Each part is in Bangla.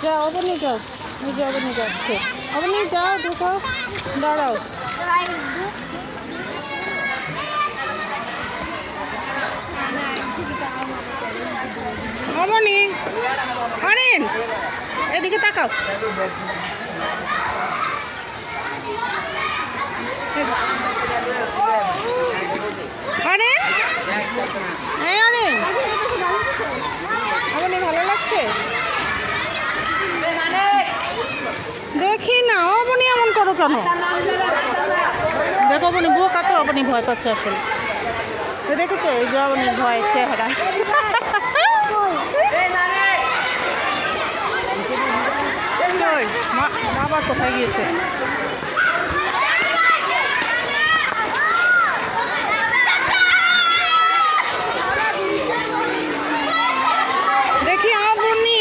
যাও অবনি যাও, ওই যে অবনি যাচ্ছে। অবনি যাও, ঢুকো, দাঁড়াও। অবনি, অরিন এদিকে তাকাও। অরিন, এই অরিন, অবনি ভালো লাগছে? দেখি না, অবনি এমন করো কেন? দেখো অবনি বোকা তো, অবনি ভয় পাচ্ছে আসলে। দেখেছো এই যে অবনির ভয়ের চেহারা। বাবা কোথায় গিয়েছে? দেখি অবনি,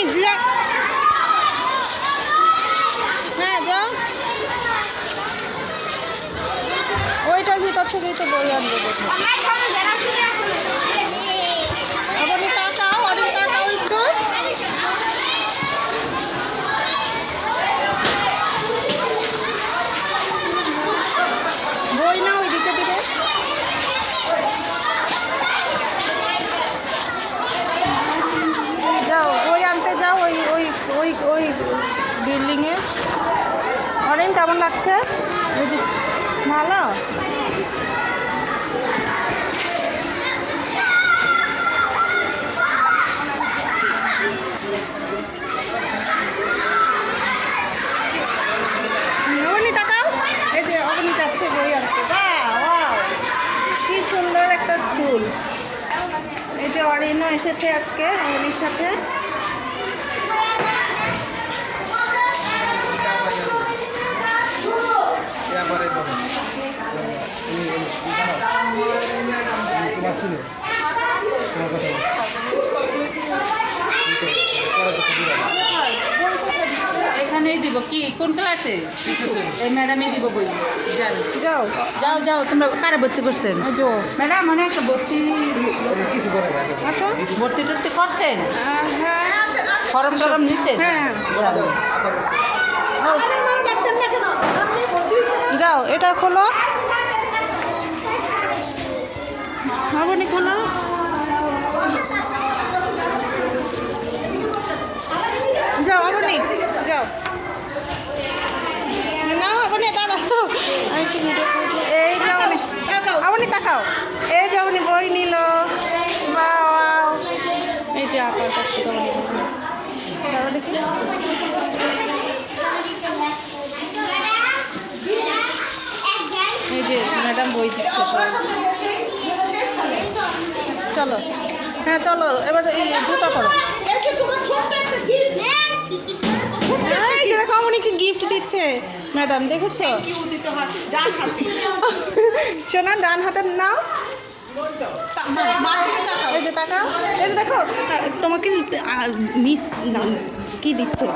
হ্যাঁ যাও, ওইটার ভিতর থেকেই তো বই আনবে। অবনি তাকাও, অরিন তাকাও একটু। বই না ওইদিকে দিবে। যাও বই আনতে যাও, ওই ওই ওই ওই বিল্ডিংয়ে। অরিন কেমন লাগছে? ভালো। অবনি তাকাও, এই যে অবনি যাচ্ছে বই আনতে। বাহ, কি সুন্দর একটা স্কুল। এই যে অরিনও এসেছে আজকে অবনির সাথে। এখানেই দিব কি কোন ক্লাসে? এই ম্যাডামই দিব বই। যাও যাও যাও, তোমরা কারে ভর্তি করছেন? যো ম্যাডাম মানে একটা ভর্তি আসো। ভর্তি টর্তি করছেন? হ্যাঁ ফর্ম টরম নিতে? হ্যাঁ, যাও এটা খোলো, অবনি খোলো। যাও অবনি, যাও না অবনি দাঁড়াও। এই যে অবনি, অবনি তাকাও, এই যে অবনি বই নিল। বাও, এই যে আঁকার কাছ থেকে অবনি দাঁড়া দেখি। এই যে ম্যাডাম বই দিচ্ছে। চলো, হ্যাঁ চলো, এবার এই জুতা করো। এই যে দেখো অমনিকে গিফট দিচ্ছে ম্যাডাম, দেখেছো? শোনা, ডান হাতের নাও। এই যে তাকাও, এই যে দেখো তোমাকে মিস কি দিচ্ছে।